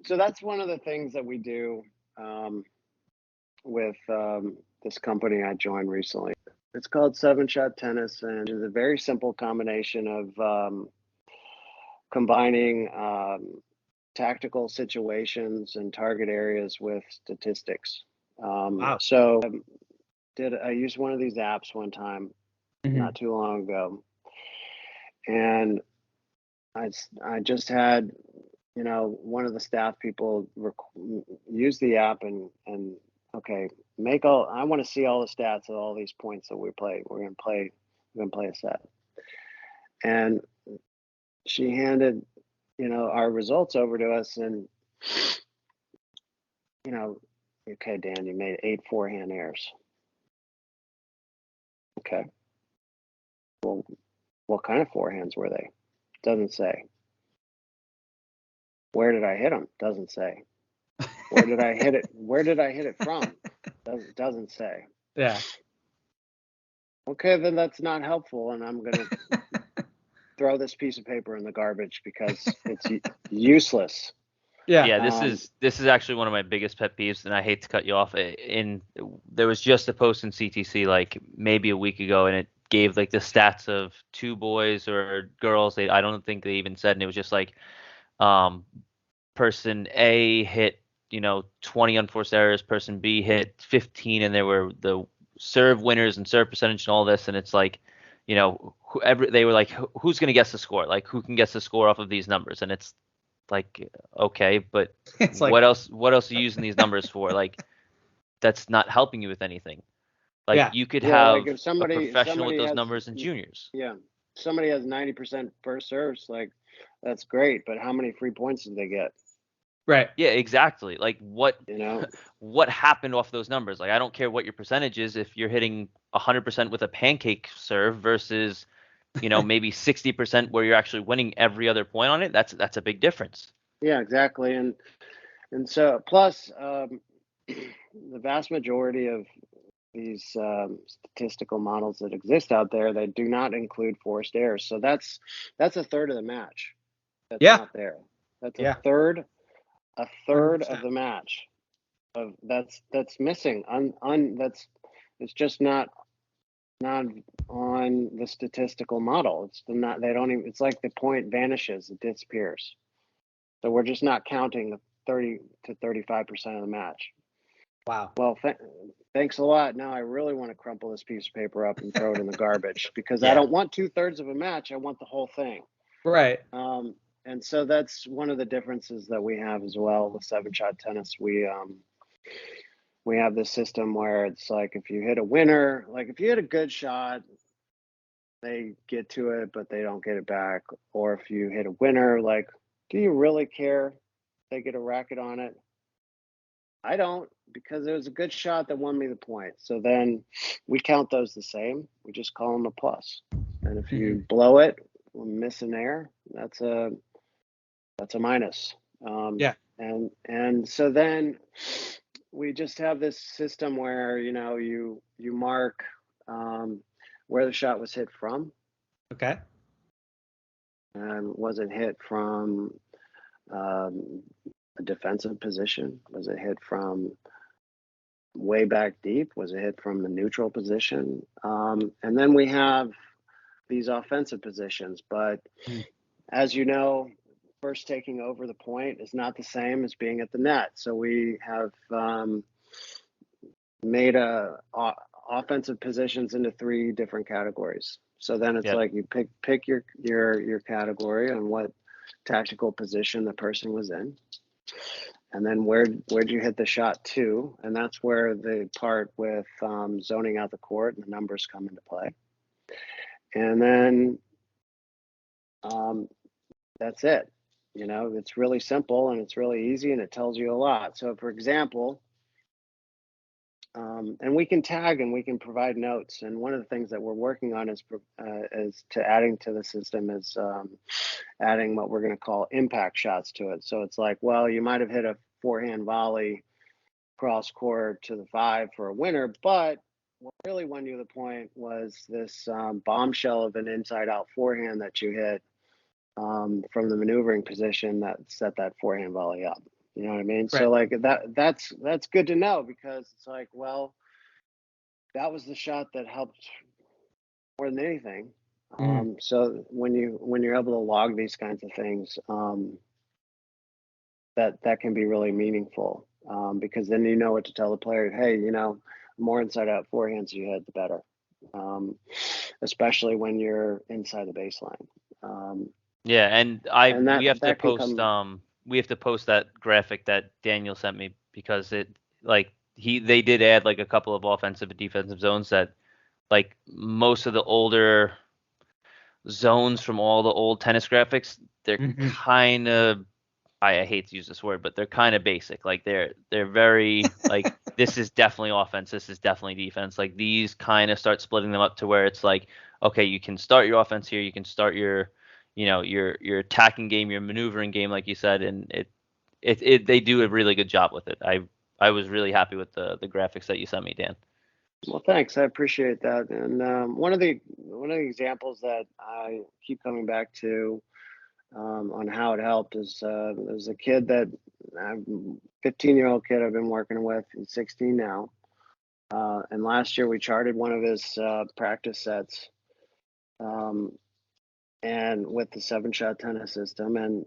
so that's one of the things that we do with this company I joined recently. It's called Seven Shot Tennis, and it's a very simple combination of combining tactical situations and target areas with statistics. Wow. So I used one of these apps one time, not too long ago, and I just had, one of the staff people use the app and okay, I want to see all the stats of all these points that we play. We're gonna play a set, and she handed our results over to us, and okay, Dan, you made 8 forehand errors. Okay, well, what kind of forehands were they? Doesn't say. Where did I hit them? Doesn't say. Where did I hit it? Where did I hit it from? Doesn't say. Yeah. Okay, then that's not helpful, and I'm gonna throw this piece of paper in the garbage because it's useless. Yeah. This is actually one of my biggest pet peeves, and I hate to cut you off. There was just a post in CTC like maybe a week ago, and it gave like the stats of 2 boys or girls. I don't think they even said, and it was just like person A hit 20 unforced errors, person B hit 15, and there were the serve winners and serve percentage and all this, and it's like they were like, who's going to guess the score? Like, who can guess the score off of these numbers? And it's like, okay, but It's like, what else are you using these numbers for? Like, that's not helping you with anything. Like, you could have like if somebody, a professional with those has, numbers in juniors. Yeah, somebody has 90% first serves, like that's great, but how many free points did they get? right. Yeah, exactly. Like what happened off those numbers? Like, I don't care what your percentage is if you're hitting 100% with a pancake serve versus maybe 60% where you're actually winning every other point on it. That's a big difference. Yeah, exactly. And so plus the vast majority of these statistical models that exist out there, they do not include forced errors. So that's a third of the match that's not there. That's a third 100%. of the match that's missing. It's just not on the statistical model. They don't even, it's like the point vanishes, it disappears. So we're just not counting 30 to 35% of the match. Wow. Well, thanks a lot. Now I really want to crumple this piece of paper up and throw it in the garbage because I don't want 2/3 of a match. I want the whole thing. Right. And so that's one of the differences that we have as well with 7-shot tennis. We have this system where it's like if you hit a winner, like if you hit a good shot, they get to it, but they don't get it back. Or if you hit a winner, like, do you really care if they get a racket on it? I don't, because it was a good shot that won me the point. So then we count those the same. We just call them a plus. And if you blow it or miss an error, that's a minus. And so then we just have this system where you mark where the shot was hit from. Okay. And was it hit from a defensive position? Was it hit from way back deep? Was it hit from the neutral position? And then we have these offensive positions. But as you know, first taking over the point is not the same as being at the net. So we have made offensive positions into 3 different categories. So then it's like you pick your category on what tactical position the person was in, and then where'd you hit the shot to, and that's where the part with zoning out the court and the numbers come into play. And then that's it. It's really simple and it's really easy and it tells you a lot. So for example, and we can tag and we can provide notes. And one of the things that we're working on is to adding to the system is adding what we're going to call impact shots to it. So it's like, well, you might have hit a forehand volley cross court to the 5 for a winner, but what really won you the point was this bombshell of an inside out forehand that you hit from the maneuvering position that set that forehand volley up. You know what I mean? Right. So like that's good to know, because it's like, well, that was the shot that helped more than anything. So when you're able to log these kinds of things, that can be really meaningful, because then you know what to tell the player. Hey, the more inside out forehands you hit, the better, especially when you're inside the baseline. Yeah, and And we have to that can post come. that graphic that Daniel sent me, because it like they did add like a couple of offensive and defensive zones that like most of the older zones from all the old tennis graphics, they're kind of, I hate to use this word, but they're kind of basic. Like they're very like, this is definitely offense, this is definitely defense. Like these kind of start splitting them up to where it's like, okay, you can start your offense here, you can start your your attacking game, your maneuvering game, like you said, and they do a really good job with it. I was really happy with the graphics that you sent me, Dan. Well, thanks. I appreciate that. And one of the examples that I keep coming back to, on how it helped, is there's a kid that 15-year-old kid I've been working with. He's 16 now, and last year we charted one of his practice sets, and with the 7-shot tennis system, and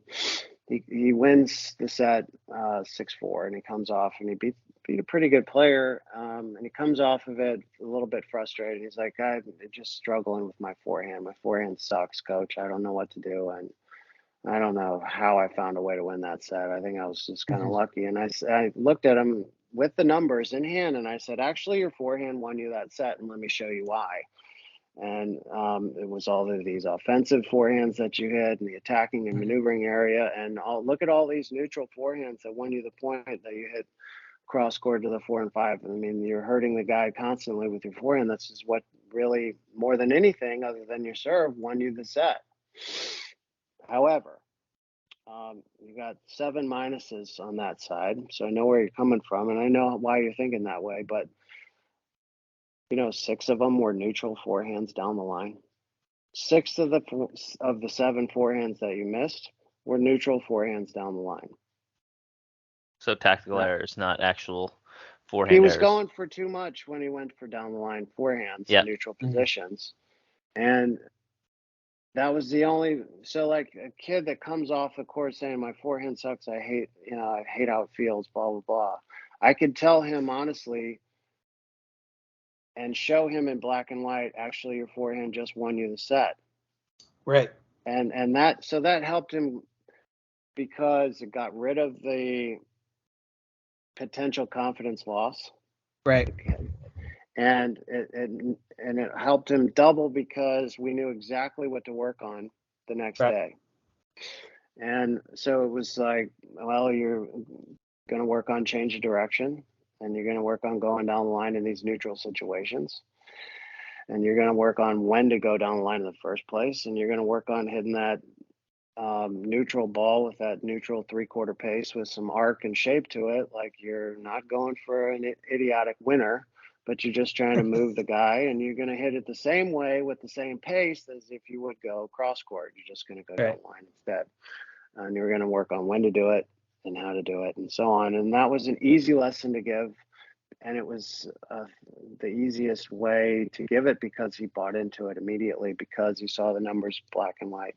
he wins the set 6-4, and he comes off and he beat a pretty good player, and he comes off of it a little bit frustrated. He's like, I'm just struggling with my forehand. My forehand sucks, coach. I don't know what to do, and I don't know how I found a way to win that set. I think I was just kind of lucky. And I looked at him with the numbers in hand, and I said, actually, your forehand won you that set, and let me show you why. And it was all of these offensive forehands that you hit, and the attacking and maneuvering area, and look at all these neutral forehands that won you the point that you hit cross court to the 4 and 5. I mean, you're hurting the guy constantly with your forehand. This is what really, more than anything other than your serve, won you the set. However, you got 7 minuses on that side, so I know where you're coming from, and I know why you're thinking that way. But 6 of them were neutral forehands down the line. 6 of the 7 forehands that you missed were neutral forehands down the line. So tactical errors, not actual forehand He was errors. going for too much when he went for down the line forehands in neutral positions, and that was the only. So like a kid that comes off the court saying my forehand sucks, I hate how it feels, blah blah blah. I could tell him honestly and show him in black and white, actually your forehand just won you the set. Right. And that helped him, because it got rid of the potential confidence loss. Right. And it helped him double, because we knew exactly what to work on the next day. And so it was like, well, you're going to work on change of direction, and you're going to work on going down the line in these neutral situations, and you're going to work on when to go down the line in the first place, and you're going to work on hitting that neutral ball with that neutral 3/4 pace with some arc and shape to it. Like, you're not going for an idiotic winner, but you're just trying to move the guy, and you're going to hit it the same way with the same pace as if you would go cross court. You're just going to go down the line instead. And you're going to work on when to do it and how to do it and so on. And that was an easy lesson to give. And it was the easiest way to give it, because he bought into it immediately, because he saw the numbers black and white.